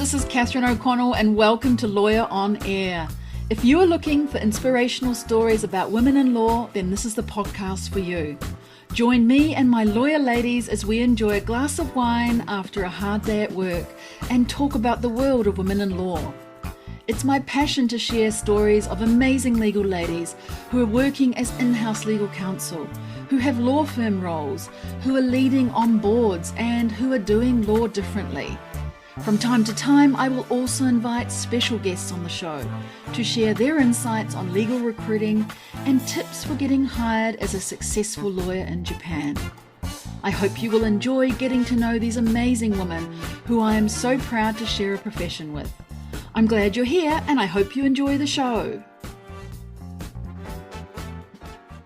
this is Catherine O'Connell and welcome to Lawyer on Air. If you are looking for inspirational stories about women in law, then this is the podcast for you. Join me and my lawyer ladies as we enjoy a glass of wine after a hard day at work and talk about the world of women in law. It's my passion to share stories of amazing legal ladies who are working as in-house legal counsel, who have law firm roles, who are leading on boards, and who are doing law differently. From time to time, I will also invite special guests on the show to share their insights on legal recruiting and tips for getting hired as a successful lawyer in Japan. I hope you will enjoy getting to know these amazing women who I am so proud to share a profession with. I'm glad you're here and I hope you enjoy the show.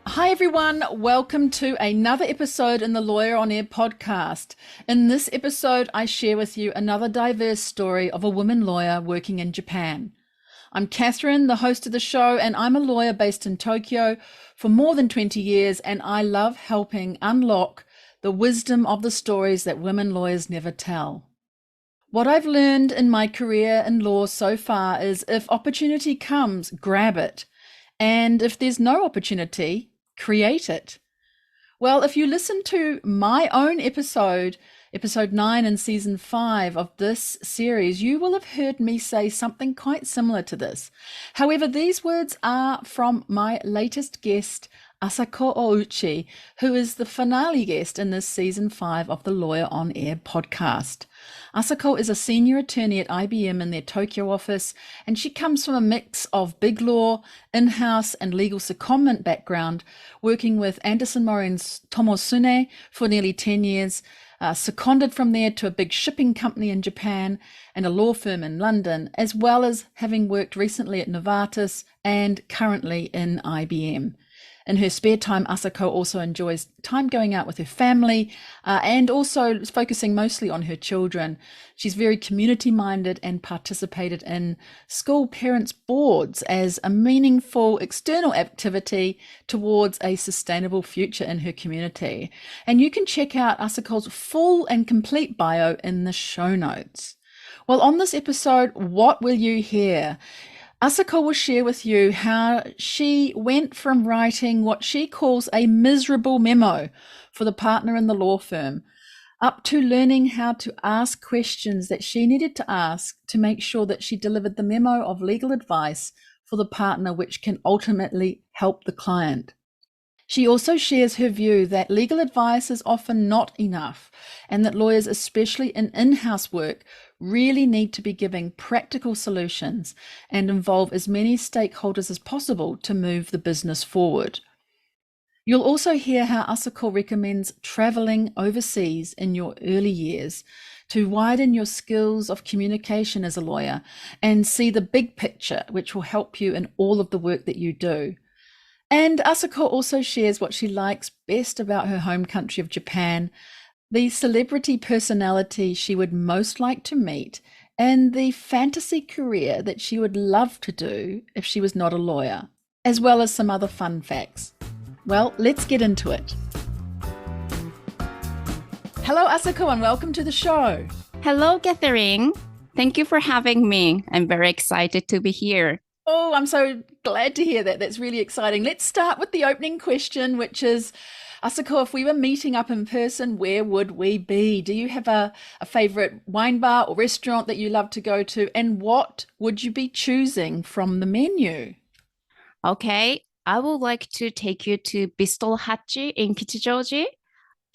Hi everyone, welcome to another episode in the Lawyer on Air podcast. In this episode, I share with you another diverse story of a woman lawyer working in Japan. I'm Catherine, the host of the show, and I'm a lawyer based in Tokyo for more than 20 years, and I love helping unlock the wisdom of the stories that women lawyers never tell. What I've learned in my career in law so far is if opportunity comes, grab it. And if there's no opportunity, create it. Well, if you listen to my own episode 9 in season 5 of this series, you will have heard me say something quite similar to this. However, these words are from my latest guest, Asako Ouchi, who is the finale guest in this season 5 of the Lawyer on Air podcast. Asako is a senior attorney at IBM in their Tokyo office, and she comes from a mix of BigLaw, in-house and legal secondment background, working with Anderson Mori and Tomosune for nearly 10 years, seconded from there to a big shipping company in Japan and a law firm in London, as well as having worked recently at Novartis and currently in IBM. In her spare time, Asako also enjoys time going out with her family and also focusing mostly on her children. She's very community-minded and participated in school parents' boards as a meaningful external activity towards a sustainable future in her community. And you can check out Asako's full and complete bio in the show notes. Well, on this episode, what will you hear? Asako will share with you how she went from writing what she calls a miserable memo for the partner in the law firm, up to learning how to ask questions that she needed to ask to make sure that she delivered the memo of legal advice for the partner, which can ultimately help the client. She also shares her view that legal advice is often not enough and that lawyers, especially in in-house work, really need to be giving practical solutions and involve as many stakeholders as possible to move the business forward. You'll also hear how Asako recommends traveling overseas in your early years to widen your skills of communication as a lawyer and see the big picture, which will help you in all of the work that you do. And Asako also shares what she likes best about her home country of Japan, the celebrity personality she would most like to meet, and the fantasy career that she would love to do if she was not a lawyer, as well as some other fun facts. Well, let's get into it. Hello, Asako, and welcome to the show. Hello, Catherine. Thank you for having me. I'm very excited to be here. Oh, I'm so glad to hear that. That's really exciting. Let's start with the opening question, which is, Asako, if we were meeting up in person, where would we be? Do you have a favorite wine bar or restaurant that you love to go to? And what would you be choosing from the menu? Okay, I would like to take you to Bistro Hachi in Kichijoji.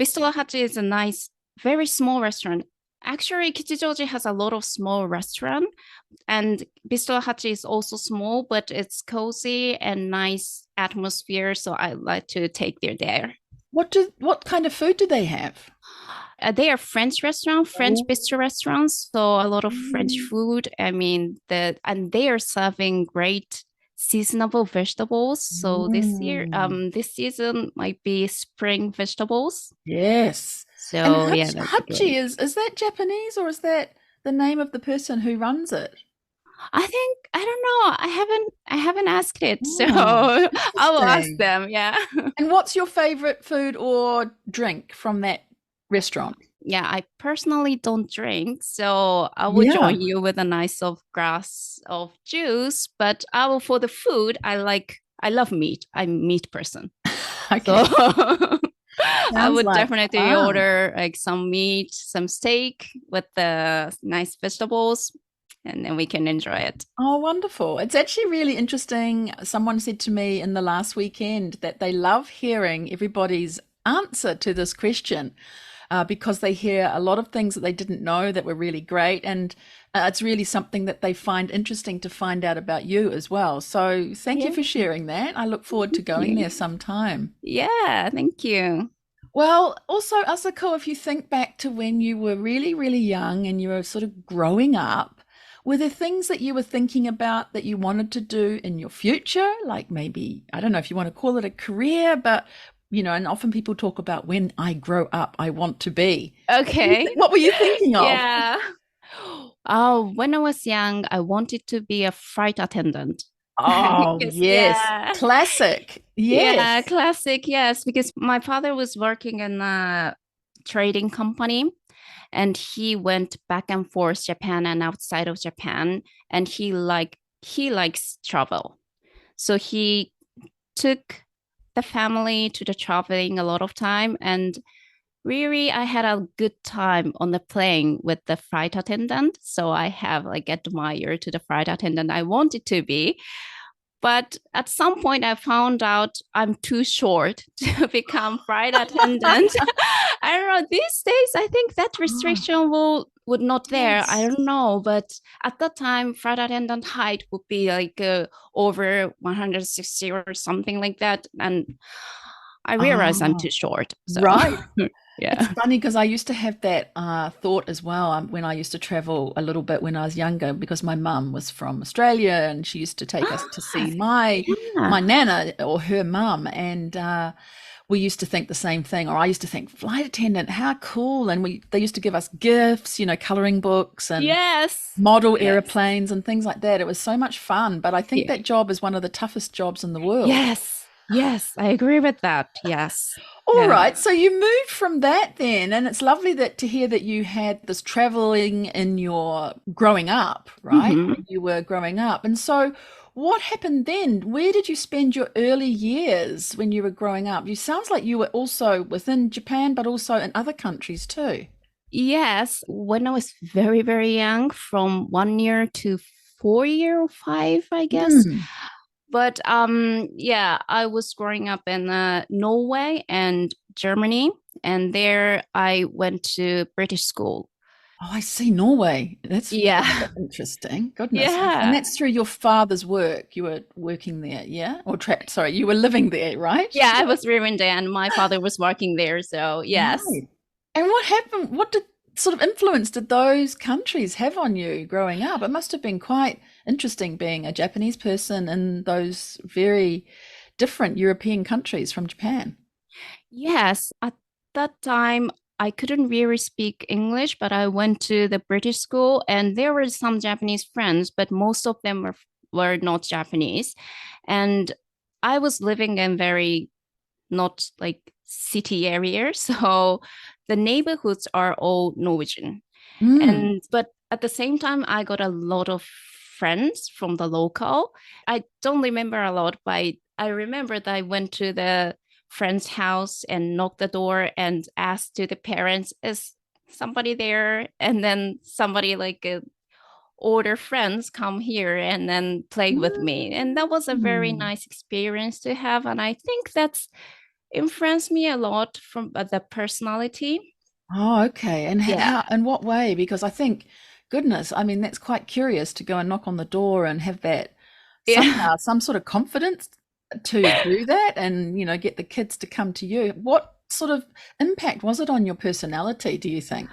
Bistro Hachi is a nice, very small restaurant. Actually, Kichijoji has a lot of small restaurants, and Bistro Hachi is also small, but it's cozy and nice atmosphere, so I like to take you there. What kind of food do they have? They are French bistro restaurants, so a lot of French food. And they are serving great seasonable vegetables. So this season might be spring vegetables. Yes. So and yeah, Hachi is that Japanese or is that the name of the person who runs it? I don't know. I haven't asked it, so Oh, I will ask them. Yeah. And what's your favorite food or drink from that restaurant? yeah, I personally don't drink, so I will Yeah. join you with a nice of glass of juice. But I will for the food, I love meat. I'm a meat person. So Okay. I Sounds would like definitely fun. order like some meat, some steak with the nice vegetables, and then we can enjoy it. Oh, wonderful. It's actually really interesting. Someone said to me in the last weekend that they love hearing everybody's answer to this question because they hear a lot of things that they didn't know that were really great. And it's really something that they find interesting to find out about you as well. So thank you Yeah, for sharing that. I look forward to thank going you. there sometime. Yeah, thank you. Well, also, Asako, if you think back to when you were really, really young and you were sort of growing up, were there things that you were thinking about that you wanted to do in your future? Like maybe, I don't know if you want to call it a career, but and often people talk about when I grow up, I want to be. Okay. What were you thinking of? Yeah. Oh, when I was young, I wanted to be a flight attendant. Oh, Because, yes. yeah. Classic. Yeah, Yes. classic. Yes, because my father was working in a trading company and he went back and forth Japan and outside of Japan and he likes travel. So he took the family to the traveling a lot of time and really I had a good time on the plane with the flight attendant. So I have like admired to the flight attendant I wanted to be. But at some point, I found out I'm too short to become flight attendant. I don't know. These days, I think that Oh, restriction would not there. I yes. don't know, but at that time, flight attendant height would be like over 160 or something like that, and I realized I'm too Oh, short. So right. It's yeah. funny because I used to have that thought as well when I used to travel a little bit when I was younger because my mum was from Australia and she used to take us to see my Yeah. nana or her mum and we used to think the same thing or I used to think flight attendant how cool and they used to give us gifts coloring books and Yes. model Yes. airplanes and things like that. It was so much fun, but I think Yeah. that job is one of the toughest jobs in the world. Yes. Yes. I agree with that. Yes. All Yeah. right, so you moved from that then, and it's lovely that to hear that you had this traveling in your growing up, right? Hmm. When you were growing up. And so what happened then? Where did you spend your early years when you were growing up? You sounds like you were also within Japan, but also in other countries too. Yes, when I was very, very young, from 1 year to 4 year or five, I guess. Hmm. But yeah, I was growing up in Norway and Germany, and there I went to British school. Oh, I see Norway. That's Yeah, rather interesting. Goodness. And yeah, that's through your father's work. You were working there, yeah? Or sorry, you were living there, right? yeah. I was living there, and my father was working there. So yes. Right. And what happened? What did sort of influence did those countries have on you growing up? It must have been quite interesting being a Japanese person in those very different European countries from Japan. Yes, at that time, I couldn't really speak English, but I went to the British school and there were some Japanese friends, but most of them were not Japanese. And I was living in very not like city area. So the neighborhoods are all Norwegian. Mm. And but at the same time, I got a lot of friends from the local. I don't remember a lot, but I remember that I went to the friend's house and knocked the door and asked to the parents, "Is somebody there?" And then somebody like older friends come here and then play with me, and that was a very Mm. nice experience to have. And I think that's influenced me a lot from the personality. Oh, okay. And Yeah. how, in what way? Because I think, goodness, I mean, that's quite curious to go and knock on the door and have that Yeah. somehow, some sort of confidence to do that and, get the kids to come to you. What sort of impact was it on your personality, do you think?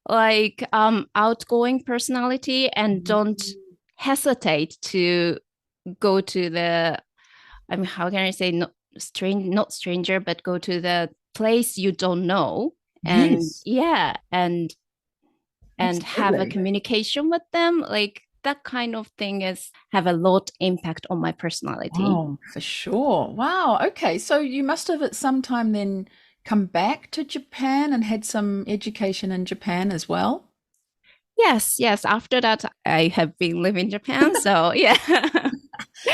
Like outgoing personality and don't Mm. hesitate to go to the I mean how can I say not stranger but go to the place you don't know and Yes, yeah and have a absolutely. communication with them like that kind of thing is have a lot impact on my personality. Oh, for sure. Wow. Okay. So you must have at some time then come back to Japan and had some education in Japan as well? Yes, yes. After that, I have been living in Japan. So yeah.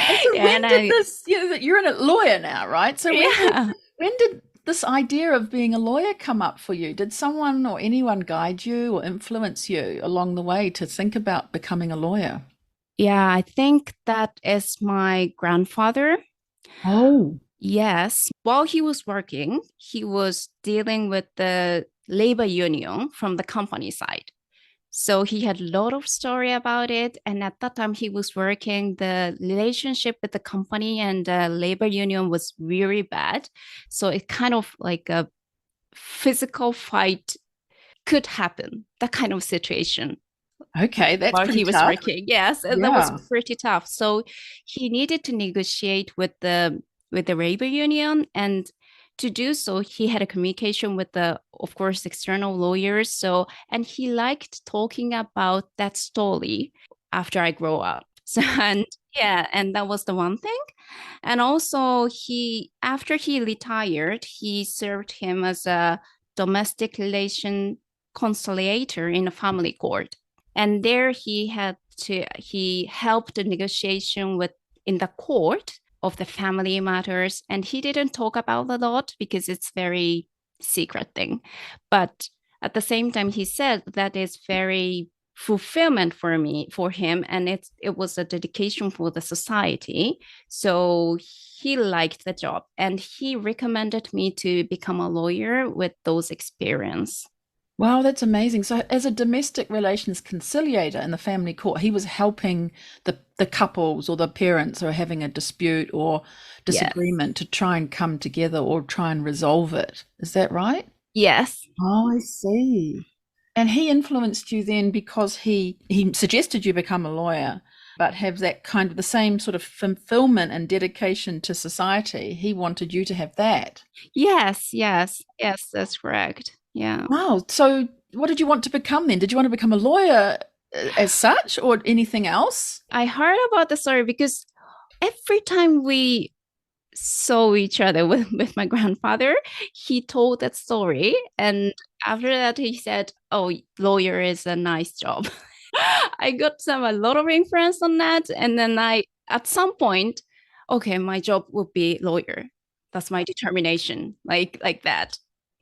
And so Yeah, when and did this, you're a lawyer now, right? So yeah. when did this idea of being a lawyer come up for you? Did someone or anyone guide you or influence you along the way to think about becoming a lawyer? Yeah, I think that is my grandfather. Oh, Yes, while he was working, he was dealing with the labor union from the company side. So he had a lot of story about it. And at that time he was working, the relationship with the company and the labor union was really bad. So it kind of like a physical fight could happen, that kind of situation okay, that's while pretty he was tough. working. Yes, and that was Yeah. pretty tough. So he needed to negotiate with the labor union, and to do so, he had a communication with the, of course, external lawyers. So, and he liked talking about that story after I grow up. So, and yeah, and that was the one thing. And also, after he retired, he served him as a domestic relation conciliator in a family court, and there he helped the negotiation with in the court of the family matters, and he didn't talk about a lot because it's very secret thing, but at the same time he said that is very fulfillment for him, and it was a dedication for the society. So he liked the job and he recommended me to become a lawyer with those experience. Wow, that's amazing. So, as a domestic relations conciliator in the family court, he was helping the couples or the parents who are having a dispute or Yeah. disagreement to try and come together or try and resolve it. Is that right? Yes. Oh, I see. And he influenced you then because he suggested you become a lawyer, but have that kind of the same sort of fulfillment and dedication to society. He wanted you to have that. Yes, yes, yes, that's correct. Yeah. Wow. So, what did you want to become then? Did you want to become a lawyer as such or anything else? I heard about the story because every time we saw each other with my grandfather, he told that story. And after that, he said, "Oh, lawyer is a nice job." I got a lot of influence on that. And then at some point, okay, my job would be lawyer. That's my determination, like that.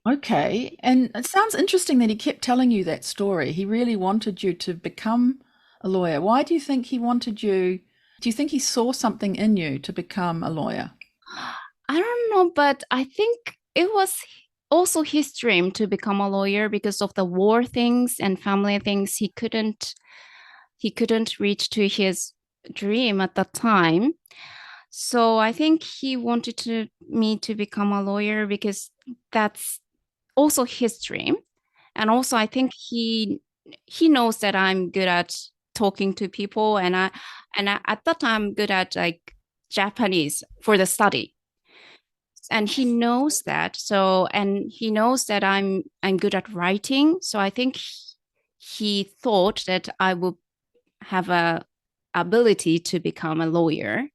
Okay. And it sounds interesting that he kept telling you that story. He really wanted you to become a lawyer. Why do you think he wanted you? Do you think he saw something in you to become a lawyer? I don't know, but I think it was also his dream to become a lawyer because of the war things and family things. He couldn't reach to his dream at that time. So I think he wanted me to become a lawyer because that's also his dream. And also I think he knows that I'm good at talking to people, and I at that time good at like Japanese for the study, and he knows that. So, and he knows that I'm good at writing, so I think he thought that I would have a ability to become a lawyer.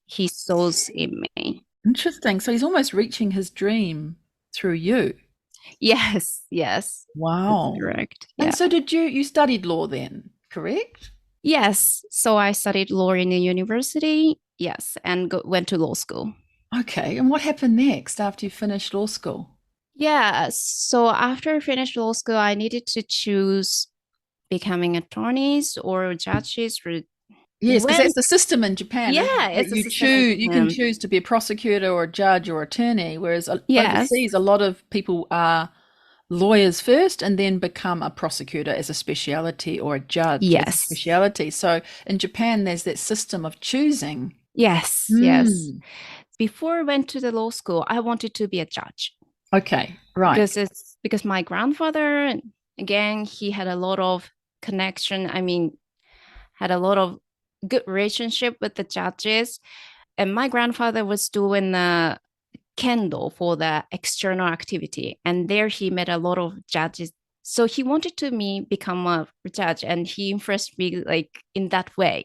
He saw in me. Interesting. So he's almost reaching his dream through you. Yes, yes, that's Wow. correct. And Yeah. so did you studied law then, correct? Yes, so I studied law in the university. Yes, and went to law school. Okay. And what happened next after you finished law school? Yeah, so after I finished law school, I needed to choose becoming attorneys or judges or Yes, because when. that's the system in Japan, isn't Yeah, it? That it's a system in you can Japan. choose to be a prosecutor or a judge or attorney, whereas Yes, overseas, a lot of people are lawyers first and then become a prosecutor as a speciality or a judge as a yes, speciality. So in Japan, there's that system of choosing. yes, yes. Mm. Before I went to the law school, I wanted to be a judge Okay, right. because my grandfather, again, he had a lot of connection. I mean, had a lot of good relationship with the judges. And my grandfather was doing the kendo for the external activity, and there he met a lot of judges. So he wanted to me become a judge, and he influenced me like in that way.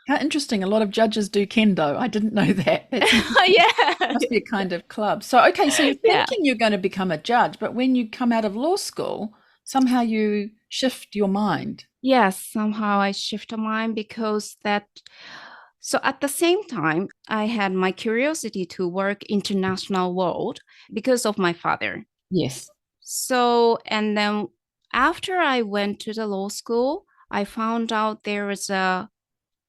How interesting. A lot of judges do kendo. I didn't know that. That's Yeah. must be a kind of club. So, okay, so you're Yeah. thinking you're going to become a judge, but when you come out of law school, somehow you shift your mind. Yes, somehow I shift mine because that. So at the same time, I had my curiosity to work international world because of my father. Yes. So, and then after I went to the law school, I found out there was a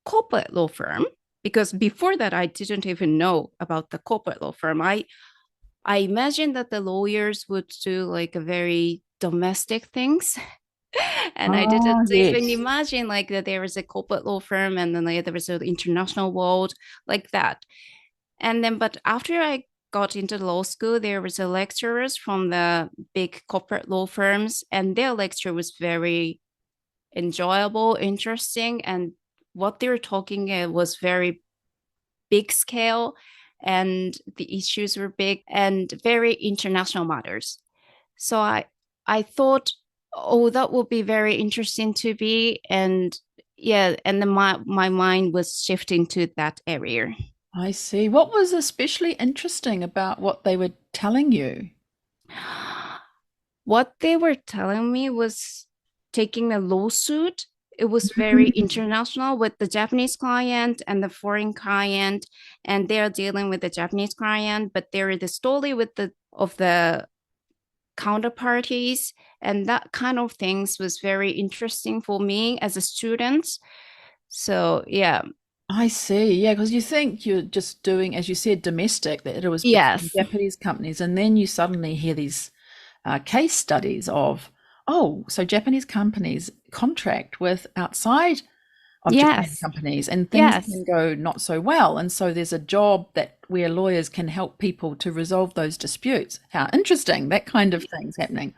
corporate law firm because before that I didn't even know about the corporate law firm. I imagined that the lawyers would do like a very domestic things. And I didn't Oh, even yes. imagine like that there was a corporate law firm and then like, there was an international world like that. And then, but after I got into law school, there was a lecturers from the big corporate law firms, and their lecture was very enjoyable, interesting, and what they were talking was very big scale, and the issues were big and very international matters. So I thought, oh, that would be very interesting to be, and yeah, and then my mind was shifting to that area. I see. What was especially interesting about what they were telling you? What they were telling me was taking a lawsuit. It was very Mm. international with the Japanese client and the foreign client, and they're dealing with the Japanese client, but there is the story with the of the counterparties, and that kind of things was very interesting for me as a student. So yeah. I see. Yeah, because you think you're just doing, as you said, domestic, that it was between Yes. Japanese companies, and then you suddenly hear these case studies of, oh, so Japanese companies contract with outside of Japan Yes. companies, and things Yes. can go not so well. And so there's a job that where lawyers can help people to resolve those disputes. How interesting, that kind of thing's happening.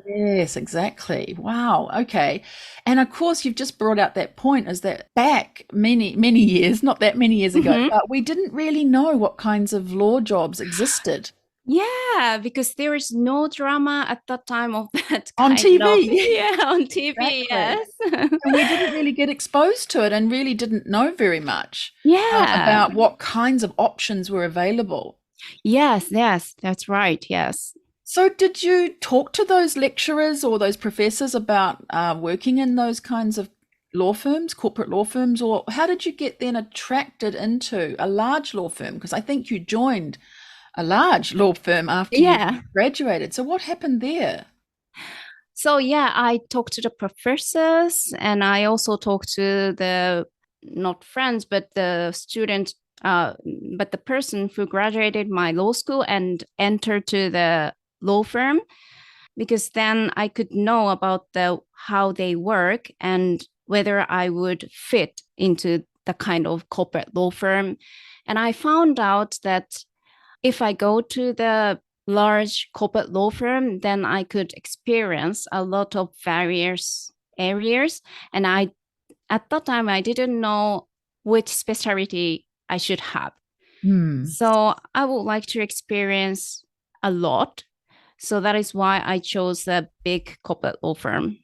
Yes, exactly. Wow. Okay. And of course, you've just brought out that point is that back many, many years, not that many years ago, Mhm. but we didn't really know what kinds of law jobs existed Yeah, because there is no drama at that time of that on kind of, TV. yeah, on TV. Exactly. Yes. And we didn't really get exposed to it and really didn't know very much Yeah. about what kinds of options were available. Yes, yes, that's right. Yes. So, did you talk to those lecturers or those professors about working in those kinds of law firms, corporate law firms, or how did you get then attracted into a large law firm? Because I think you joined a large law firm after you Yeah. graduated. So, what happened there? So yeah, I talked to the professors and I also talked to the not friends, but the student, uh, but the person who graduated my law school and entered to the law firm, because then I could know about the how they work and whether I would fit into the kind of corporate law firm. And I found out that if I go to the large corporate law firm, then I could experience a lot of various areas. And I, at that time, I didn't know which specialty I should have. Hmm. So I would like to experience a lot. So that is why I chose a big corporate law firm.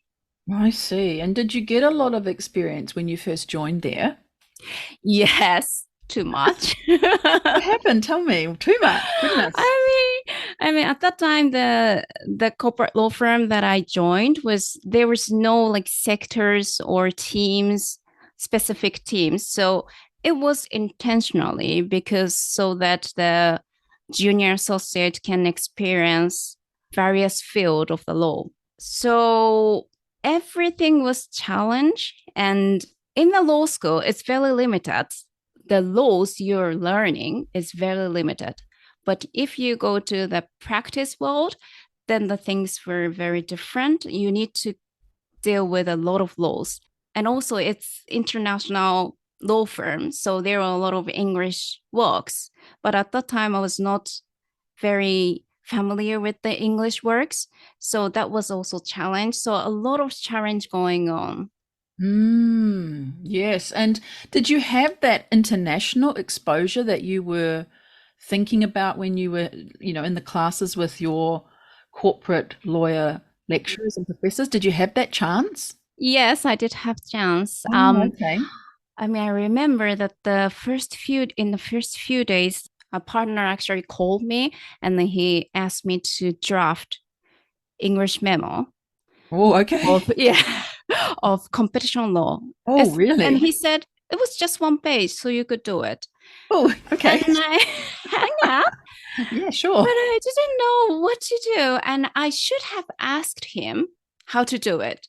I see. And did you get a lot of experience when you first joined there? Yes, too much. What happened? Tell me. Too much. Goodness. I mean, at that time, the corporate law firm that I joined was there was no like sectors or teams, specific teams. So it was intentionally because so that the junior associate can experience various field of the law. So everything was challenged, and in the law school, it's very limited. The laws you're learning is very limited. But if you go to the practice world, then the things were very different. You need to deal with a lot of laws. And also, it's international law firm. So there are a lot of English works. But at that time, I was not very familiar with the English works. So that was also challenge. So a lot of challenge going on. Yes. And did you have that international exposure that you were thinking about when you were, in the classes with your corporate lawyer lecturers and professors? Did you have that chance? Yes, I did have chance. Oh, okay. I mean, I remember that in the first few days, a partner actually called me and then he asked me to draft English memo Oh, okay. of yeah of competition law. Oh, And really? he said it was just one page, so you could do it. Oh, okay. And I hang up, Yeah, but sure. I didn't know what to do. And I should have asked him how to do it,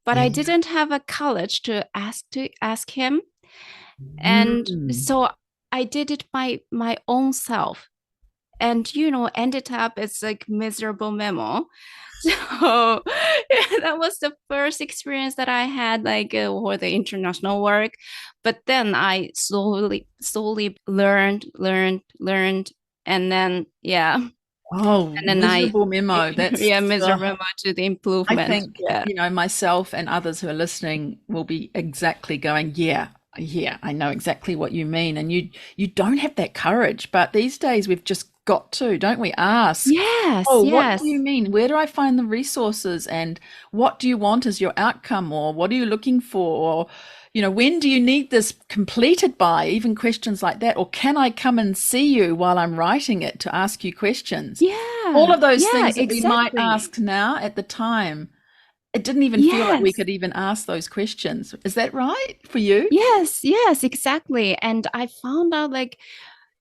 but I Yeah. didn't have a courage to ask him. And Mm. so I did it by my own self. And ended up it's like miserable memo. So yeah, that was the first experience that I had like for the international work. But then I slowly learned, and then yeah, and Oh, then I miserable memo. That's, yeah, miserable memo to the I improvement. think, Yeah. myself and others who are listening will be exactly going, yeah, yeah, I know exactly what you mean. And you don't have that courage, but these days we've just got to, don't we, ask, Yes, oh, what do you yes. mean? Where do I find the resources? And what do you want as your outcome? Or what are you looking for? Or, when do you need this completed by? Even questions like that. Or can I come and see you while I'm writing it to ask you questions? All Yeah. of those Yeah, things that we might exactly. ask now at the time, it didn't even feel like we Yes. could even ask those questions. Is that right for you? Yes, yes, exactly. And I found out like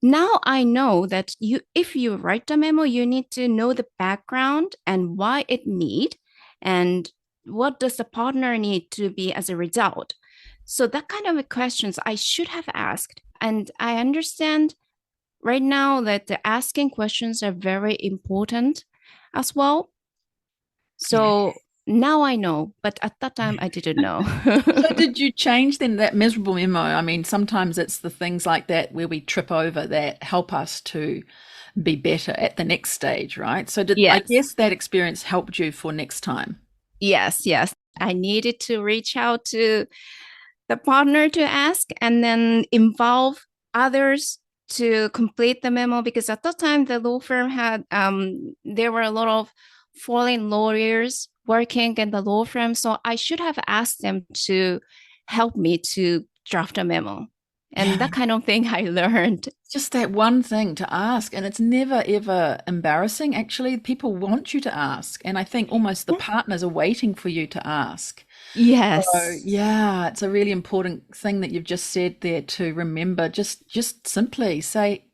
now I know that if you write a memo, you need to know the background and why it need and what does the partner need to be as a result. So that kind of questions I should have asked. And I understand right now that the asking questions are very important as well. Yeah. So now I know, but at that time I didn't know. So did you change then that miserable memo? I mean, sometimes it's the things like that where we trip over that help us to be better at the next stage, right? So I Yes. guess that experience helped you for next time. Yes, yes. I needed to reach out to the partner to ask and then involve others to complete the memo because at that time the law firm had there were a lot of foreign lawyers working in the law firm, so I should have asked them to help me to draft a memo, and Yeah. that kind of thing I learned. Just that one thing to ask, and it's never ever embarrassing. Actually, people want you to ask, and I think almost the Yeah. partners are waiting for you to ask. So Yes. yeah, it's a really important thing that you've just said there to remember. Just simply say,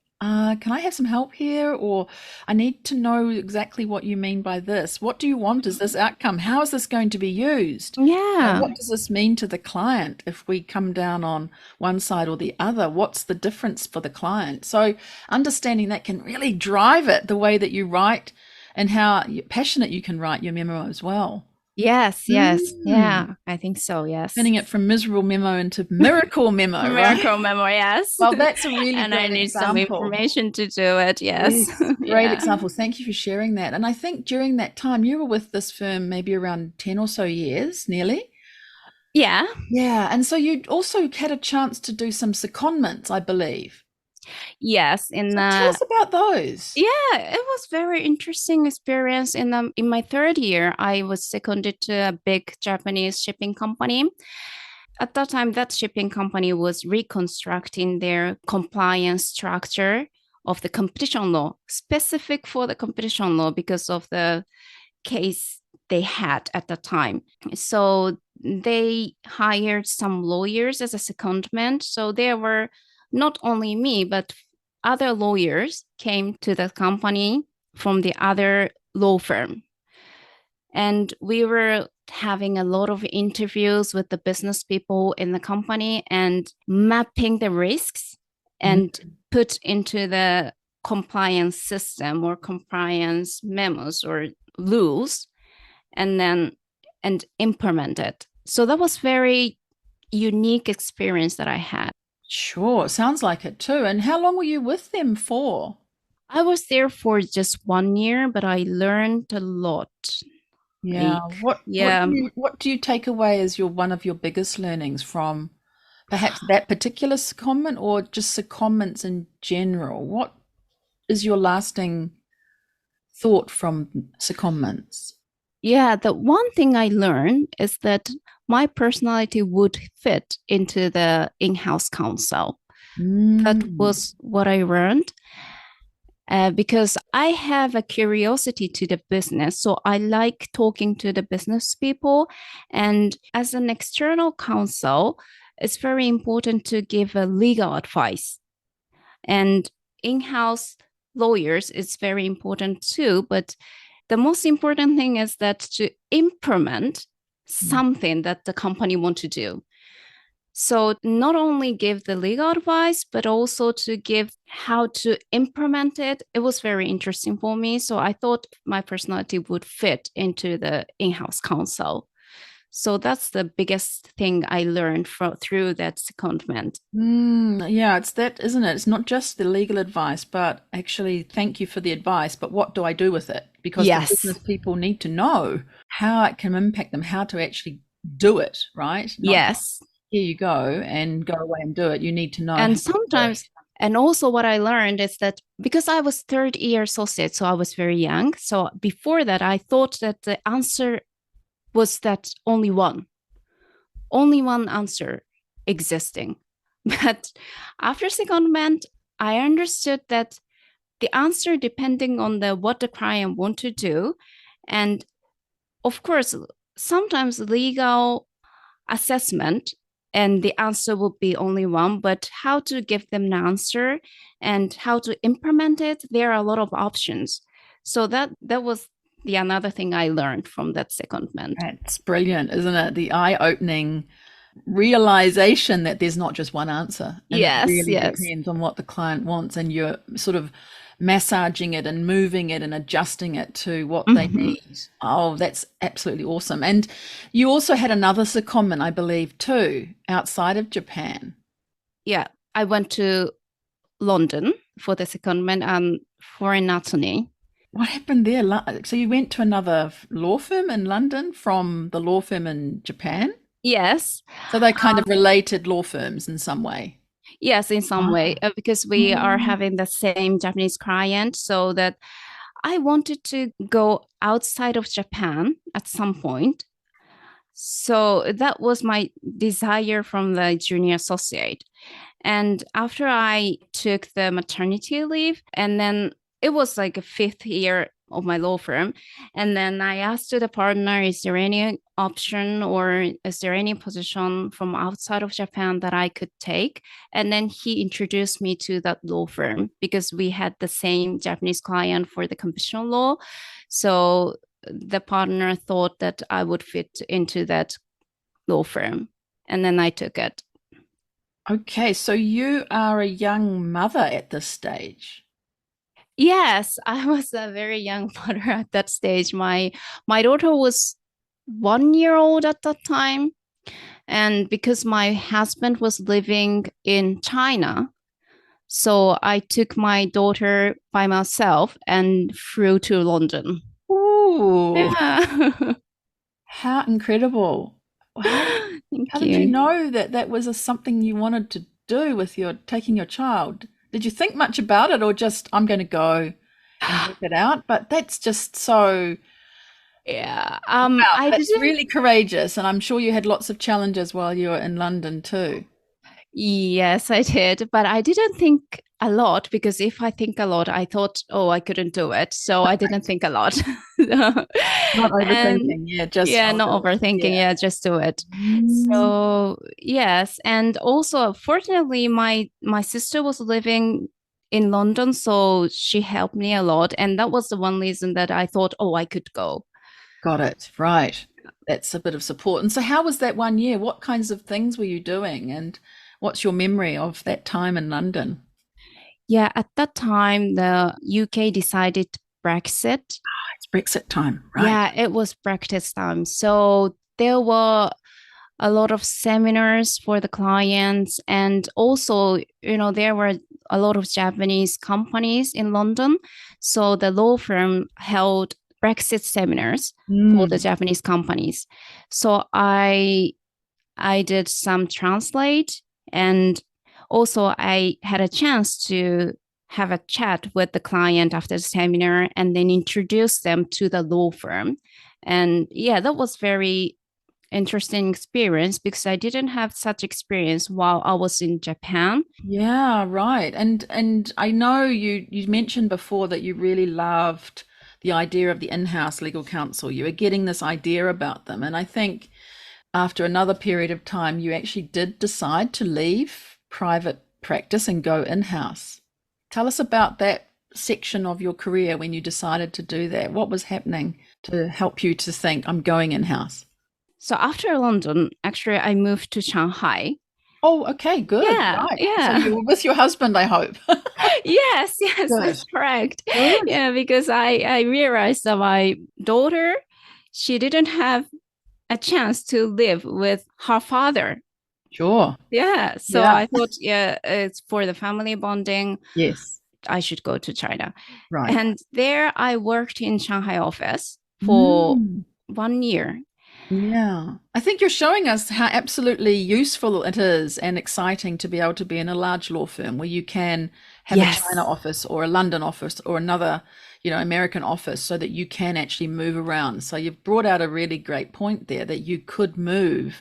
can I have some help here? Or I need to know exactly what you mean by this. What do you want as this outcome? How is this going to be used? Yeah. What does this mean to the client if we come down on one side or the other? What's the difference for the client? So understanding that can really drive it the way that you write and how passionate you can write your memo as well. Yes, yes. Mm. Yeah, I think so. Yes. Turning it from miserable memo into miracle memo, right? Miracle memo, yes. Well, that's a really And I great need some example. information to do it. Yes. Yes, great Yeah. example. Thank you for sharing that. And I think during that time, you were with this firm maybe around 10 or so years, nearly. Yeah. Yeah. And so you also had a chance to do some secondments, I believe. Yes. So tell us about those. Yeah, it was very interesting experience. In my third year, I was seconded to a big Japanese shipping company. At that time, that shipping company was reconstructing their compliance structure of the competition law, specific for the competition law because of the case they had at the time. So they hired some lawyers as a secondment. So there were not only me, but other lawyers came to the company from the other law firm. And we were having a lot of interviews with the business people in the company and mapping the risks Mm. and put into the compliance system or compliance memos or rules and implement it. So that was very unique experience that I had. Sure. Sounds like it too. And how long were you with them for? I was there for just 1 year, but I learned a lot. Yeah. Like, What yeah, what do you take away as one of your biggest learnings from perhaps that particular secondment or just secondments in general? What is your lasting thought from secondments? Yeah, the one thing I learned is that my personality would fit into the in-house counsel. That Mm. was what I learned. Because I have a curiosity to the business. So I like talking to the business people. And as an external counsel, it's very important to give a legal advice. And in-house lawyers, it's very important too. But the most important thing is that to implement something that the company want to do. So not only give the legal advice, but also to give how to implement it. It was very interesting for me. So I thought my personality would fit into the in-house counsel. So that's the biggest thing I learned through that secondment. Yeah, it's that, isn't it? It's not just the legal advice, but actually, thank you for the advice, but what do I do with it? Because the Yes. business people need to know how it can impact them, how to actually do it, right? Not just Yes. here you go and go away and do it. You need to know how And to do it. sometimes, and also what I learned is that because I was third year associate, so I was very young. So before that, I thought that the answer was that only one answer existing. But after secondment, I understood that the answer depending on the what the client want to do. And of course, sometimes legal assessment and the answer will be only one, but how to give them an answer and how to implement it, there are a lot of options. So that was the another thing I learned from that secondment. That's brilliant, isn't it? The eye-opening realization that there's not just one answer and it Yes, really yes. depends on what the client wants, and you're sort of massaging it and moving it and adjusting it to what they Mm-hmm. need. Oh, that's absolutely awesome. And you also had another secondment, I believe, too, outside of Japan. Yeah, I went to London for the secondment and for an attorney. What happened there? So you went to another law firm in London from the law firm in Japan? Yes, So they're kind of related law firms in some way. yes, in some way, Ah. because we are Mm. having the same Japanese client, so that I wanted to go outside of Japan at some point. So that was my desire from the junior associate. And after I took the maternity leave, and then it was like a fifth year of my law firm. And then I asked the partner, is there any option or is there any position from outside of Japan that I could take? And then he introduced me to that law firm because we had the same Japanese client for the competition law. So the partner thought that I would fit into that law firm. And then I took it. Okay, so you are a young mother at this stage. Yes, I was a very young mother at that stage. My daughter was 1 year old at that time. And because my husband was living in China, so I took my daughter by myself and flew to London. Ooh, Yeah. how incredible. How Thank did you you. know that that was something you wanted to do with your taking your child? Did you think much about it or just, I'm going to go and work it out? But that's just so, Yeah. wow, I that's didn't. really courageous. And I'm sure you had lots of challenges while you were in London too. Yes, I did, but I didn't think a lot because if I think a lot, I thought, oh, I couldn't do it. So I didn't think a lot. Not And overthinking. Yeah, just, yeah, I'll not do it. overthinking. Yeah. Yeah, just do it. Mm. So yes, and also fortunately, my sister was living in London, so she helped me a lot, and that was the one reason that I thought, oh, I could go. Got it. Right. That's a bit of support. And so, how was that 1 year? What kinds of things were you doing? And what's your memory of that time in London? Yeah, at that time, the UK decided Brexit. It's Brexit time, right? Yeah, it was practice time. So there were a lot of seminars for the clients, and also, there were a lot of Japanese companies in London. So the law firm held Brexit seminars for the Mm. Japanese companies. So I did some translate, and also I had a chance to have a chat with the client after the seminar and then introduce them to the law firm. And yeah, that was very interesting experience because I didn't have such experience while I was in Japan. Yeah, right. And I know you mentioned before that you really loved the idea of the in-house legal counsel. You were getting this idea about them. And I think after another period of time, you actually did decide to leave private practice and go in-house. Tell us about that section of your career when you decided to do that. What was happening to help you to think, I'm going in-house? So after London, actually, I moved to Shanghai. Oh, okay, good. Yeah, Right. So yeah. you were with your husband, I hope. Yes, yes, Good. that's correct. Good. Yeah, because I realized that my daughter, she didn't have a chance to live with her father. Sure. Yeah, so Yeah. I thought, yeah, it's for the family bonding. Yes. I should go to China. Right. And there I worked in Shanghai office for Mm. 1 year. Yeah. I think you're showing us how absolutely useful it is and exciting to be able to be in a large law firm where you can have a China Yes. office or a London office or another, American office so that you can actually move around. So you've brought out a really great point there that you could move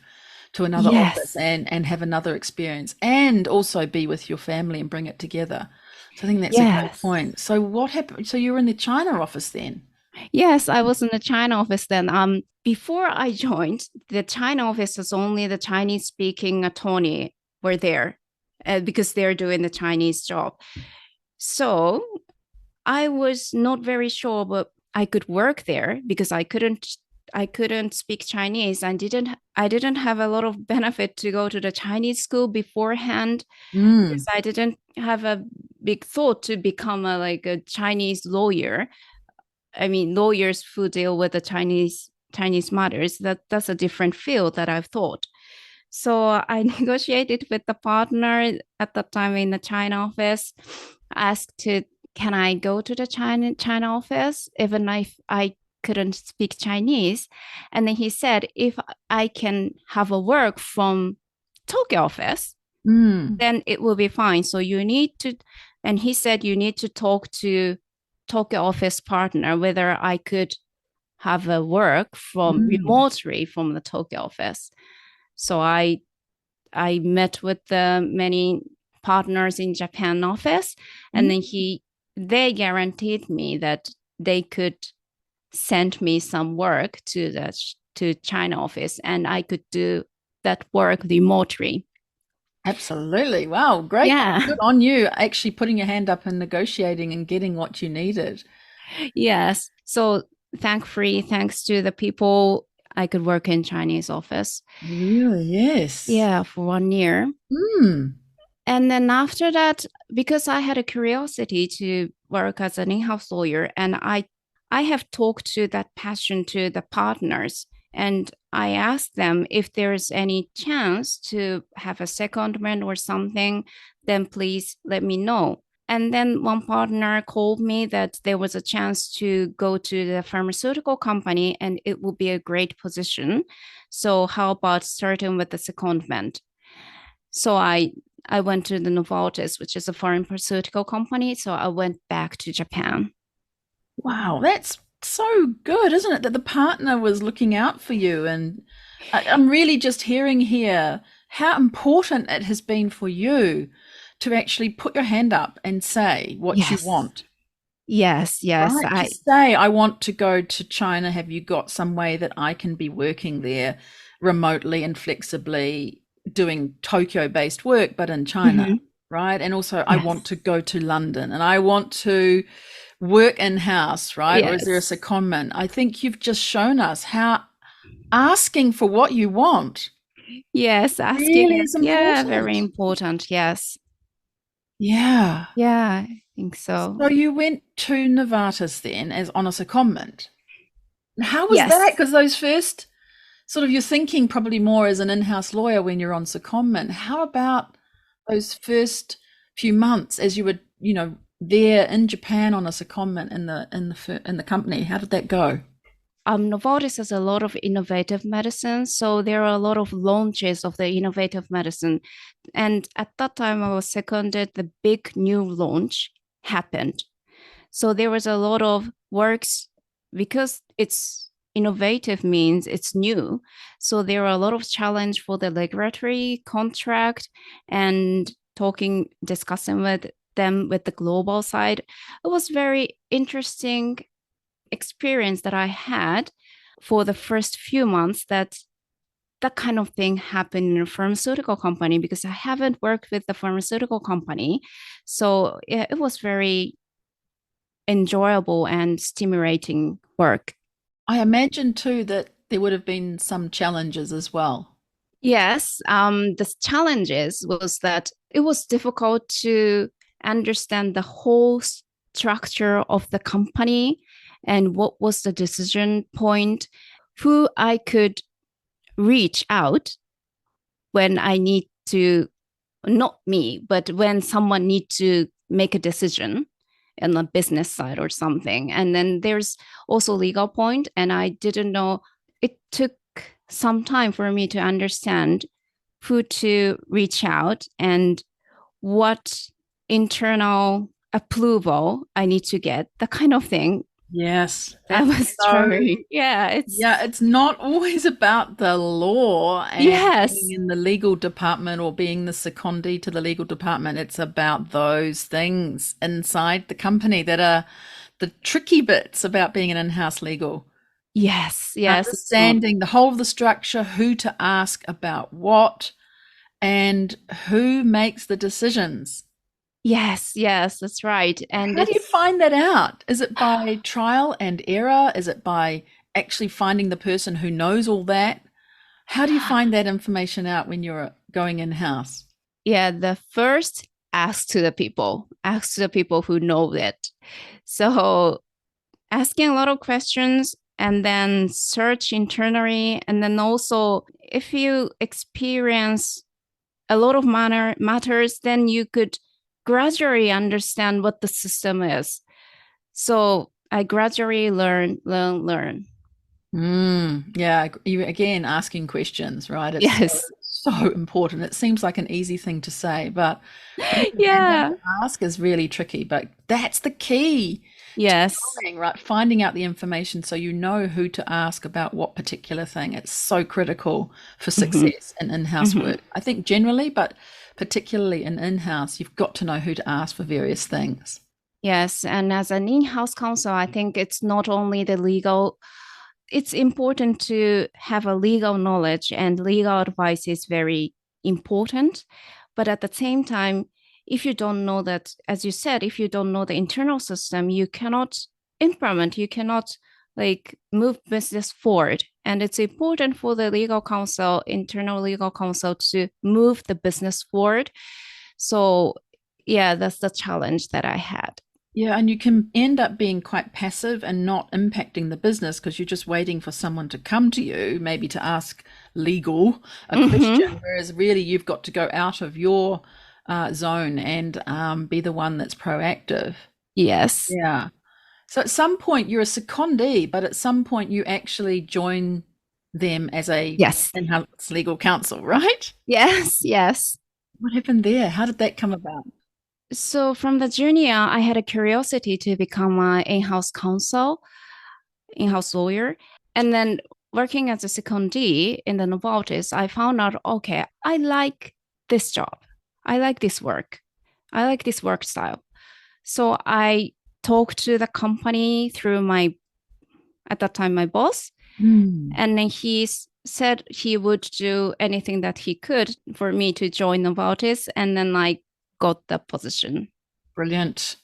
to another office Yes. and have another experience and also be with your family and bring it together. So I think that's a great Yes. point. So what happened? So you were in the China office then? Yes, I was in the China office then. Before I joined, the China office was only the Chinese speaking attorney were there because they're doing the Chinese job. So I was not very sure, but I could work there because I couldn't speak Chinese. I didn't have a lot of benefit to go to the Chinese school beforehand because Mm. I didn't have a big thought to become a Chinese lawyer. I mean, lawyers who deal with the Chinese matters, that's a different field that I've thought. So I negotiated with the partner at the time in the China office, asked to can I go to the China office even if I couldn't speak Chinese, and then he said if I can have a work from Tokyo office, Mm. then it will be fine. So you need to, and he said you need to talk to Tokyo office partner whether I could have a work from Mm. remotely from the Tokyo office. So I met with the many partners in Japan office, and Mm. then they guaranteed me that they could send me some work to China office, and I could do that work remotely. Absolutely. Wow, great. Yeah. Good on you actually putting your hand up and negotiating and getting what you needed. Yes. So thankfully, thanks to the people, I could work in Chinese office. Really? Yes. Yeah, for 1 year. Hmm. And then after that, because I had a curiosity to work as an in-house lawyer, and I have talked to that passion to the partners, and I asked them if there's any chance to have a secondment or something, then please let me know. And then one partner called me that there was a chance to go to the pharmaceutical company and it will be a great position. So how about starting with the secondment? So I went to the Novartis, which is a pharmaceutical company. So I went back to Japan. Wow, that's so good, isn't it? That the partner was looking out for you. And I'm really just hearing here how important it has been for you to actually put your hand up and say what you Yes. want. Yes, yes. Right. To say, I want to go to China. Have you got some way that I can be working there remotely and flexibly doing Tokyo based work, but in China? Mhm. Right. And also, I want to Yes. go to London and I want to work in house, right? Or is there a Yes. secondment? I think you've just shown us how asking for what you want Yes, really asking. is Yeah, very important. important. Yes. Yeah. Yeah, I think so. So you went to Novartis then as on a secondment. How was that? Yes. Because those first sort of you're thinking probably more as an in-house lawyer when you're on secondment. How about those first few months as you were, there in Japan on a secondment in the company? How did that go? Novartis has a lot of innovative medicine, so there are a lot of launches of the innovative medicine. And at that time, I was seconded. The big new launch happened, so there was a lot of works because it's innovative means it's new. So there are a lot of challenge for the regulatory contract and discussing with them with the global side. It was very interesting experience that I had for the first few months that kind of thing happened in a pharmaceutical company because I haven't worked with the pharmaceutical company. So it was very enjoyable and stimulating work. I imagine too that there would have been some challenges as well. Yes, the challenges was that it was difficult to understand the whole structure of the company and what was the decision point, who I could reach out when I need to, not me, but when someone needs to make a decision on the business side or something. And then there's also legal point, and I didn't know. It took some time for me to understand who to reach out and what internal approval I need to get, the kind of thing. Yes, I that's was so. trying. Yeah, it's not always about the law and being Yes, in the legal department or being the secondee to the legal department. It's about those things inside the company that are the tricky bits about being an in-house legal. yes. It's not. Understanding the whole of the structure, who to ask about what, and who makes the decisions. Yes, that's right. And How do you it's find that out? Is it by trial and error? Is it by actually finding the person who knows all that? How do you find that information out when you're going in-house? yeah, the first ask to the people who know it. So asking a lot of questions and then search internally. And then also, if you experience a lot of matters, then you could gradually understand what the system is. So I gradually learn. Yeah, you again asking questions, right? It's Yes. so important. It seems like an easy thing to say, but knowing how Yeah. to ask is really tricky. But that's the key to Yes. knowing, right? Finding out the information so you know who to ask about what particular thing. It's so critical for Mhm, success in in-house mhm. work. I think generally, but particularly in in-house, you've got to know who to ask for various things. Yes. And as an in-house counsel, I think it's not only the legal, it's important to have a legal knowledge, and legal advice is very important. But at the same time, if you don't know that, as you said, if you don't know the internal system, you cannot implement, you cannot like move business forward. And it's important for the legal counsel, internal legal counsel, to move the business forward. So yeah, that's the challenge that I had. Yeah, and you can end up being quite passive and not impacting the business because you're just waiting for someone to come to you, maybe to ask legal a Mm-hmm. question, whereas really you've got to go out of your zone and be the one that's proactive. Yes. Yeah. So at some point you're a secondee, but at some point you actually join them as a Yes. in-house legal counsel, right? Yes. What happened there? How did that come about? So from the junior, I had a curiosity to become an in-house counsel, in-house lawyer. And then working as a secondee in the Novartis, I found out, okay, I like this job. I like this work. I like this work style. So I talked to the company through at that time, my boss. Hmm. And then said he would do anything that he could for me to join Novartis. And then I got the position. Brilliant.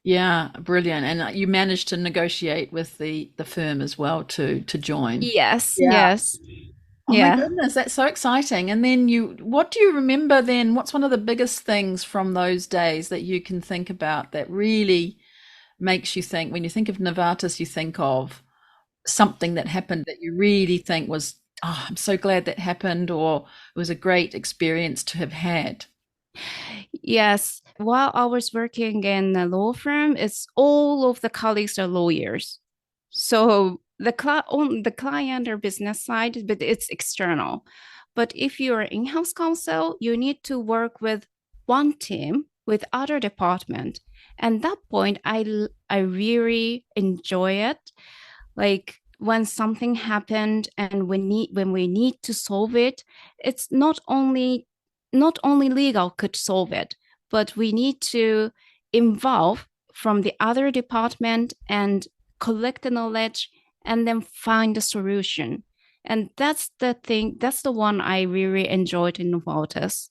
Yeah, brilliant. And you managed to negotiate with the firm as well to join. Yes, Yeah. yes. Oh my Yeah. goodness, that's so exciting. And then what do you remember then? What's one of the biggest things from those days that you can think about that really makes you think, when you think of Novartis, you think of something that happened that you really think was, oh, I'm so glad that happened, or it was a great experience to have had. Yes. While I was working in a law firm, it's all of the colleagues are lawyers. So on the client or business side, but it's external. But if you're in-house counsel, you need to work with one team with other department. And that point, I really enjoy it. Like when something happened and when we need to solve it, it's not only legal could solve it, but we need to involve from the other department and collect the knowledge and then find a solution. And that's the thing, that's the one I really enjoyed in Novartis,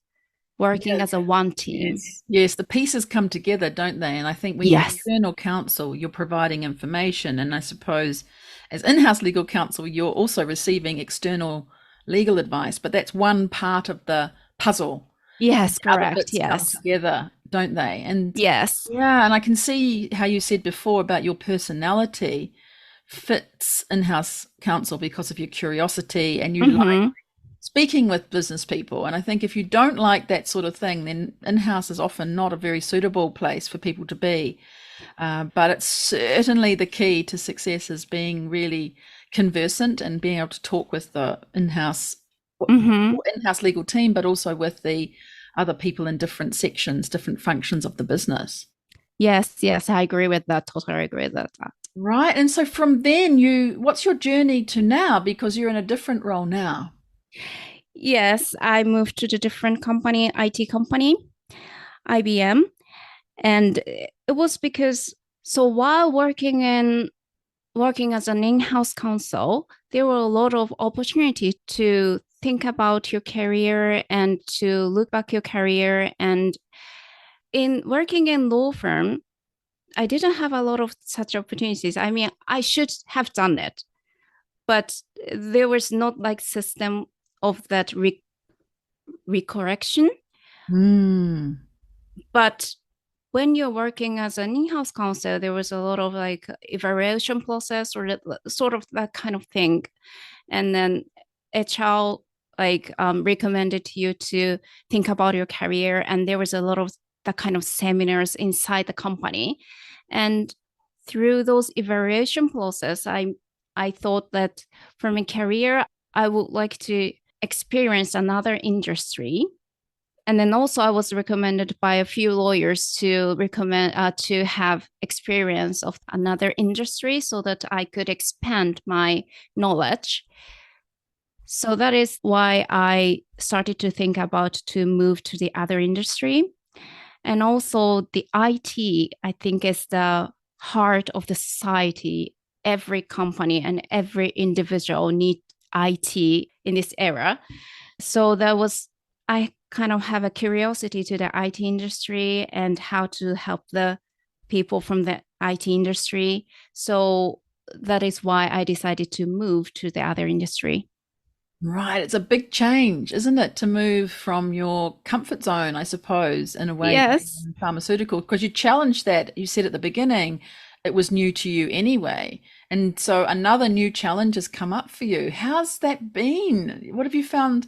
working as a one team. Yes, the pieces come together, don't they? And I think when you're Yes. external counsel, you're providing information. And I suppose as in-house legal counsel, you're also receiving external legal advice, but that's one part of the puzzle. Yes, The other correct. bits come Yes. together, don't they? And Yes. yeah, and I can see how you said before about your personality fits in-house counsel because of your curiosity and you like Mm-hmm. speaking with business people. And I think if you don't like that sort of thing, then in-house is often not a very suitable place for people to be. But it's certainly the key to success is being really conversant and being able to talk with the Mm-hmm. in-house legal team, but also with the other people in different sections, different functions of the business. Yes, yes, I agree with that. Totally agree with that. Right. And so from then what's your journey to now? Because you're in a different role now. Yes, I moved to the different company, IT company, IBM. And it was because, so while working as an in-house counsel, there were a lot of opportunity to think about your career and to look back your career. And in working in law firm, I didn't have a lot of such opportunities. I mean, I should have done it, but there was not like system of that recorrection. Mm. But when you're working as an in-house counsel, there was a lot of like evaluation process or sort of that kind of thing. And then HR recommended you to think about your career. And there was a lot of that kind of seminars inside the company. And through those evaluation process, I thought that for my career, I would like to experience another industry. And then also I was recommended by a few lawyers to recommend to have experience of another industry so that I could expand my knowledge. So that is why I started to think about to move to the other industry. And also the IT, I think, is the heart of the society. Every company and every individual need IT in this era. So that was, I kind of have a curiosity to the IT industry and how to help the people from the IT industry. So that is why I decided to move to the other industry. Right. It's a big change, isn't it, to move from your comfort zone, I suppose, in a way, Yes. in pharmaceutical, because you challenged that. You said at the beginning it was new to you anyway. And so another new challenge has come up for you. How's that been? What have you found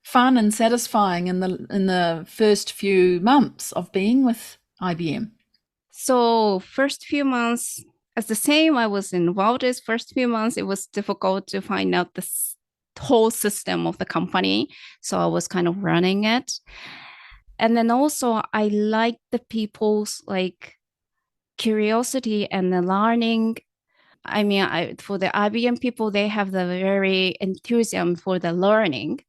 fun and satisfying in the first few months of being with IBM? So first few months, as the same, I was involved. As first few months, it was difficult to find out the whole system of the company. So I was kind of running it. And then also I like the people's like curiosity and the learning. I mean, for the IBM people, they have the very enthusiasm for the learning.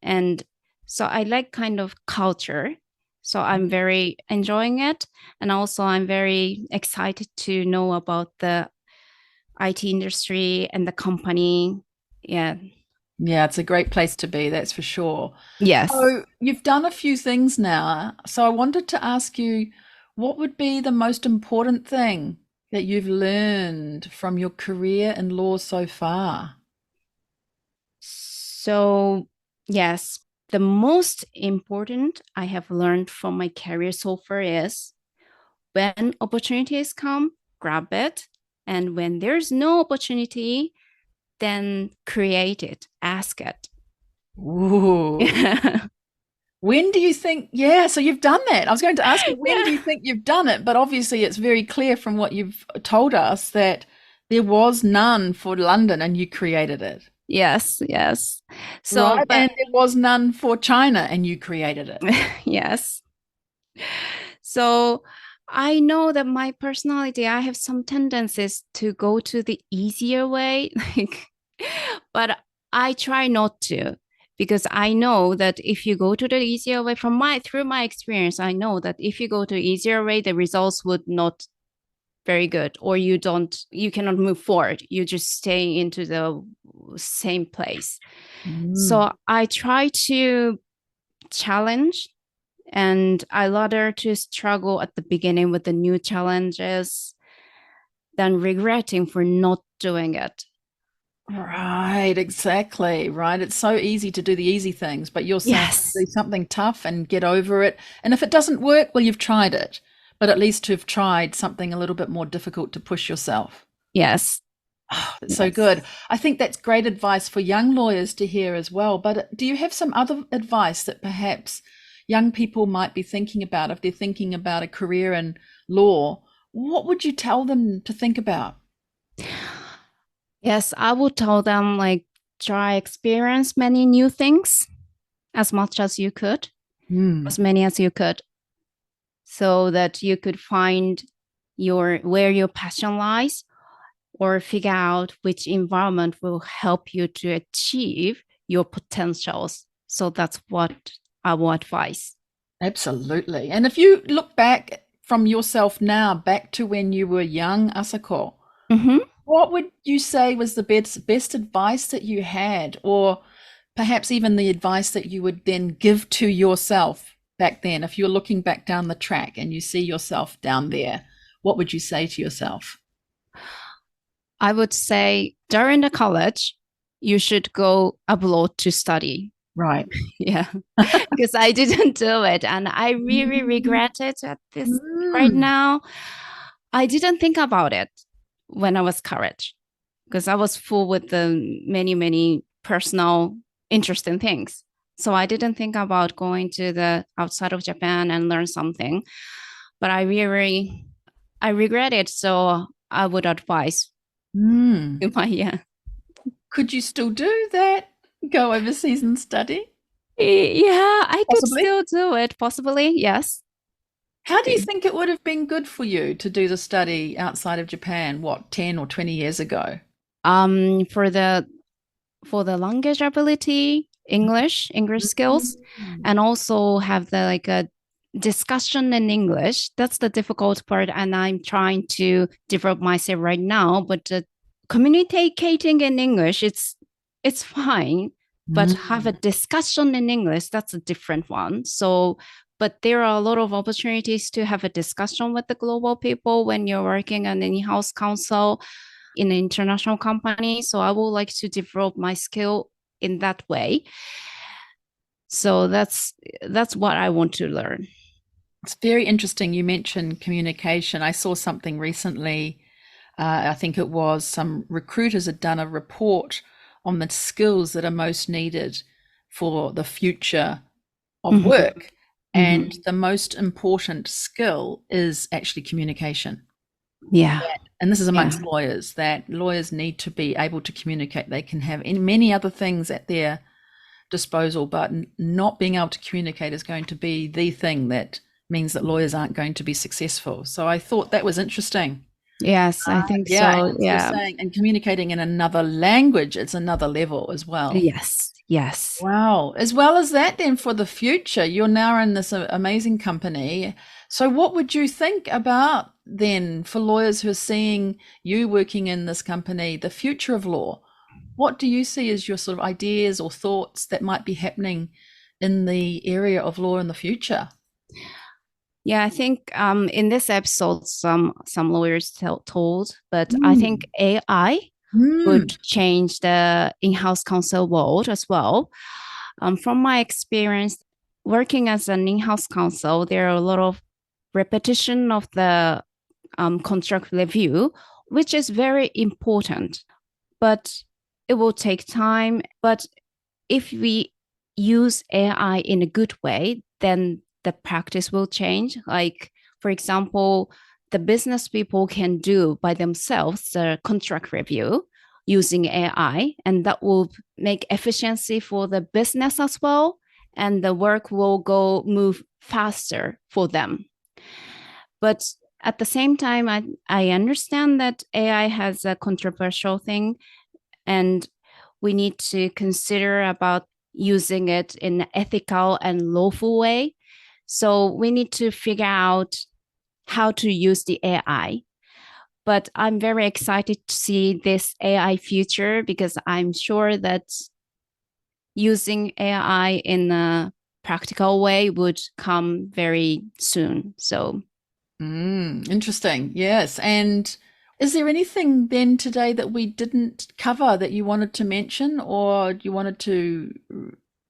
And so I like kind of culture. So I'm very enjoying it. And also I'm very excited to know about the IT industry and the company. Yeah. Yeah, it's a great place to be, that's for sure. Yes. So you've done a few things now. So I wanted to ask you, what would be the most important thing that you've learned from your career in law so far? So, yes, the most important I have learned from my career so far is when opportunities come, grab it. And when there's no opportunity, then create it, ask it. Ooh. When do you think, yeah, so you've done that. I was going to ask you, when do Yeah. you think you've done it? But obviously, it's very clear from what you've told us that there was none for London and you created it, Yes, yes. So, right? but And there was none for China and you created it. yes. So I know that my personality, I have some tendencies to go to the easier way, like, but I try not to because I know that if you go to the easier way through my experience, I know that if you go to easier way, the results would not very good, or you cannot move forward. You just stay into the same place. Mm. So I try to challenge, and I rather to struggle at the beginning with the new challenges than regretting for not doing it. Right, exactly. Right. It's so easy to do the easy things, but you're saying Yes. do something tough and get over it. And if it doesn't work, well, you've tried it, but at least to have tried something a little bit more difficult to push yourself. Yes. Oh, that's so good. Yes. I think that's great advice for young lawyers to hear as well. But do you have some other advice that perhaps young people might be thinking about if they're thinking about a career in law? What would you tell them to think about? Yes, I would tell them like try experience many new things as much as you could, Hmm. as many as you could, so that you could find where your passion lies or figure out which environment will help you to achieve your potentials. So that's what I would advise. Absolutely. And if you look back from yourself now, back to when you were young, Asako, Mm-hmm. what would you say was the best advice that you had, or perhaps even the advice that you would then give to yourself back then? If you're looking back down the track and you see yourself down there, what would you say to yourself? I would say during the college, you should go abroad to study. Right. Yeah, because I didn't do it. And I really Mm. regret it at this right Mm. now. I didn't think about it when I was college because I was full with the many, many personal interesting things. So I didn't think about going to the outside of Japan and learn something. But I regret it. So I would advise Mm. my, yeah. Could you still do that? Go overseas and study? Yeah, I could Possibly. still do it, possibly. Yes. How do you think it would have been good for you to do the study outside of Japan, what, 10 or 20 years ago? Um, for the for the language ability, English skills, Mm. and also have the like a discussion in English. That's the difficult part, and I'm trying to develop myself right now. But communicating in English, it's fine, but have a Mm. discussion in English, that's a different one. So, but there are a lot of opportunities to have a discussion with the global people when you're working on an in-house counsel in an international company. So I would like to develop my skill in that way. So that's what I want to learn. It's very interesting. You mentioned communication. I saw something recently. I think it was some recruiters had done a report on the skills that are most needed for the future of Mm-hmm. work. And Mm-hmm. the most important skill is actually communication. Yeah. And this is Yeah. amongst lawyers, that lawyers need to be able to communicate. They can have many other things at their disposal, but not being able to communicate is going to be the thing that means that lawyers aren't going to be successful. So I thought that was interesting. Yes, I think Yeah, so. and as you're Yeah. saying, and communicating in another language, it's another level as well. Yes. Yes. Wow. As well as that, then for the future, you're now in this amazing company. So, what would you think about then for lawyers who are seeing you working in this company, the future of law? What do you see as your sort of ideas or thoughts that might be happening in the area of law in the future? Yeah, I think in this episode, some lawyers told, but I Mm. think AI would Mm. change the in-house counsel world as well. From my experience working as an in-house counsel, there are a lot of repetition of the contract review, which is very important, but it will take time. But if we use AI in a good way, then the practice will change. Like, for example, the business people can do by themselves the contract review using AI, and that will make efficiency for the business as well. And the work will move faster for them. But at the same time, I understand that AI has a controversial thing, and we need to consider about using it in an ethical and lawful way. So we need to figure out how to use the AI. But I'm very excited to see this AI future because I'm sure that using AI in a practical way would come very soon. So, Interesting. Yes. And is there anything then today that we didn't cover that you wanted to mention or you wanted to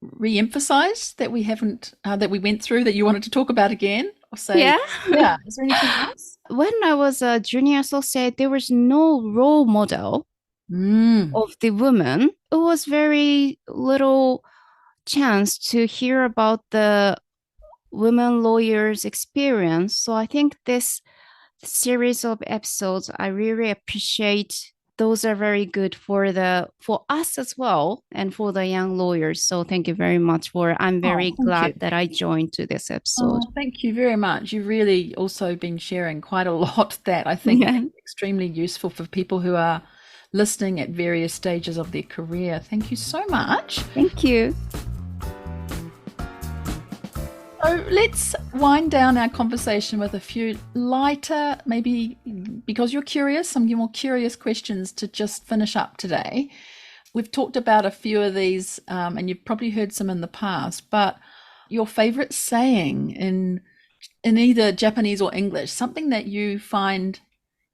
re-emphasize that we haven't, that we went through that you wanted to talk about again or say, yeah. yeah, is there anything else? When I was a junior associate, there was no role model Mm. of the woman. It was very little chance to hear about the women lawyers' experience. So I think this series of episodes, I really appreciate. Those are very good for us as well and for the young lawyers. So thank you very much for. I'm Oh, very thank glad you. that I joined to this episode. Oh, thank you very much. You've really also been sharing quite a lot that I think Yeah, is extremely useful for people who are listening at various stages of their career. Thank you so much. thank you. So let's wind down our conversation with a few lighter, maybe because you're curious, some more curious questions to just finish up today. We've talked about a few of these, and you've probably heard some in the past, but your favorite saying in either Japanese or English, something that you find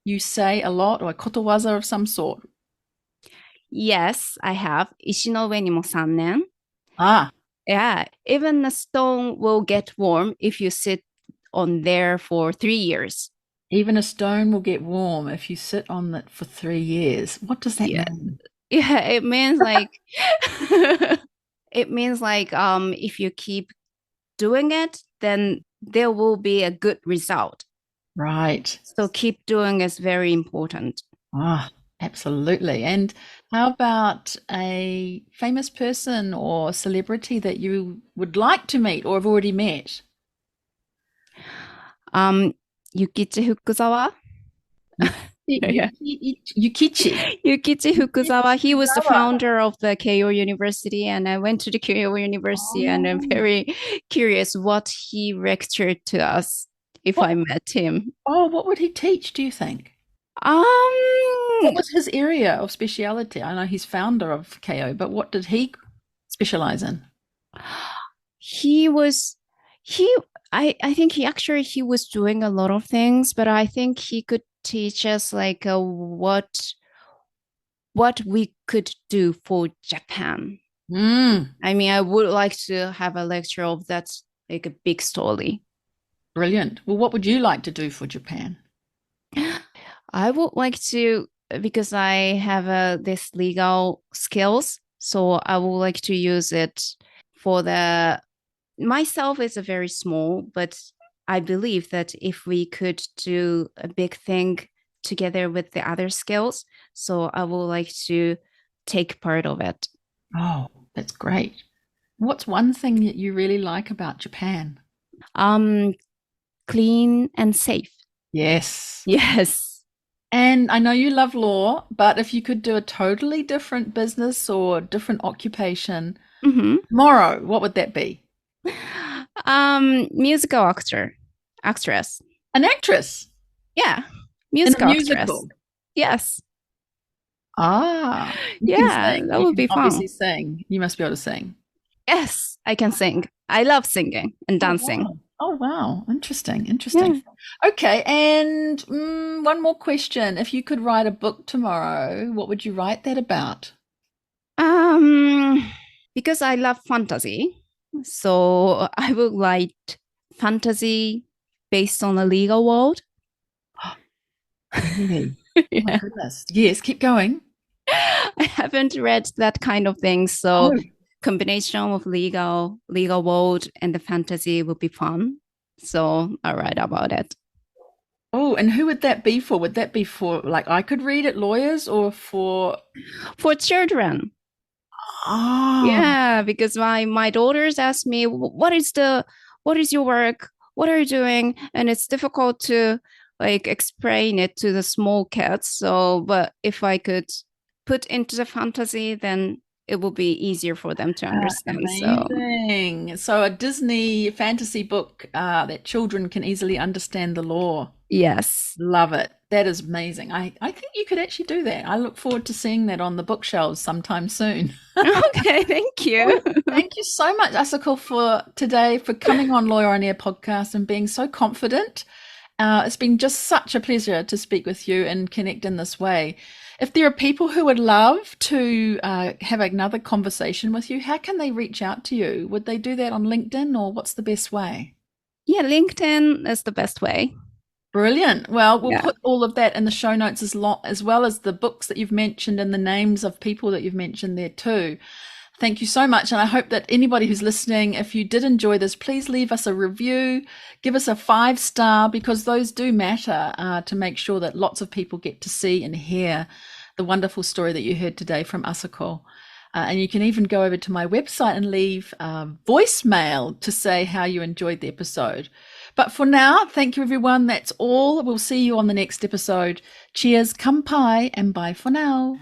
you say a lot, or a kotowaza of some sort. Yes, I have. 石の上にも3年. Ah, Yeah, even a stone will get warm if you sit on there for 3 years. even a stone will get warm if you sit on it for 3 years. What does that Yeah, mean? yeah, it means like it means like if you keep doing it, then there will be a good result. Right. So keep doing is very important. Ah, absolutely. And how about a famous person or celebrity that you would like to meet or have already met? Yukichi Fukuzawa. Yeah. Yukichi. Yukichi Fukuzawa, he was the Fukuzawa. founder of the Keio University, and I went to the Keio University, and I'm Oh, very curious what he lectured to us if what, I met him. what would he teach, do you think? Um, What was his area of speciality? I know he's founder of KO, but what did he specialize in? he was he I think he was doing a lot of things, but I think he could teach us like what we could do for Japan. Mm, I mean, I would like to have a lecture of that, like a big story. brilliant. Well, what would you like to do for Japan? I would like to, because I have this legal skills, so I would like to use it for the myself is a very small, but I believe that if we could do a big thing together with the other skills, so I would like to take part of it. Oh, that's great. What's one thing that you really like about Japan? Um, clean and safe. Yes. Yes. And I know you love law, but if you could do a totally different business or different occupation Mm-hmm. tomorrow, what would that be? Musical actress. An actress Yeah, in a musical actress. musical. Yes. Ah, you can Yeah, sing. that You would can be fun. obviously sing. You must be able to sing. Yes, I can sing. I love singing and Oh, dancing. wow. Oh, wow. Interesting. Interesting. Yeah. Okay. And one more question. If you could write a book tomorrow, what would you write that about? Um, because I love fantasy, so I would like fantasy based on a legal world. Really? Oh my Yeah. goodness. Yes, keep going. I haven't read that kind of thing, so Oh, combination of legal world and the fantasy would be fun. So I write about it. oh, and who would that be for? Would that be for like I could read it, lawyers, or for For children. ah, Yeah, because my daughters ask me, what is your work? What are you doing? And it's difficult to like explain it to the small kids. So, but if I could put into the fantasy, then it will be easier for them to understand. Amazing. So a Disney fantasy book that children can easily understand the lore. Yes. Love it. That is amazing. I think you could actually do that. I look forward to seeing that on the bookshelves sometime soon. Okay, thank you. Thank you so much, Asako, for today, for coming on Lawyer on Air podcast and being so confident. It's been just such a pleasure to speak with you and connect in this way. If there are people who would love to have another conversation with you, how can they reach out to you? Would they do that on LinkedIn, or what's the best way? Yeah, LinkedIn is the best way. Brilliant. Well, we'll Yeah. put all of that in the show notes as well as the books that you've mentioned and the names of people that you've mentioned there too. Thank you so much. And I hope that anybody who's listening, if you did enjoy this, please leave us a review, give us a 5-star, because those do matter to make sure that lots of people get to see and hear the wonderful story that you heard today from Asako. And you can even go over to my website and leave voicemail to say how you enjoyed the episode. But for now, thank you, everyone. That's all. We'll see you on the next episode. Cheers, kampai, and bye for now.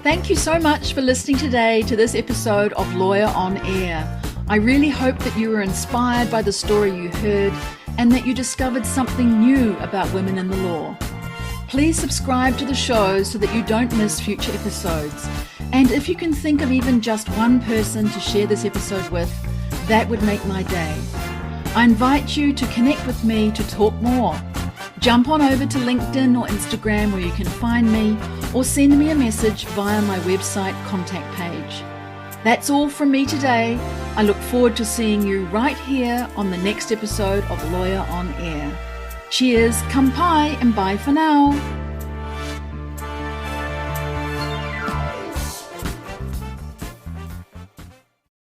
Thank you so much for listening today to this episode of Lawyer on Air. I really hope that you were inspired by the story you heard and that you discovered something new about women in the law. Please subscribe to the show so that you don't miss future episodes. And if you can think of even just one person to share this episode with, that would make my day. I invite you to connect with me to talk more. Jump on over to LinkedIn or Instagram where you can find me, or send me a message via my website contact page. That's all from me today. I look forward to seeing you right here on the next episode of Lawyer on Air. Cheers, kampai, and bye for now.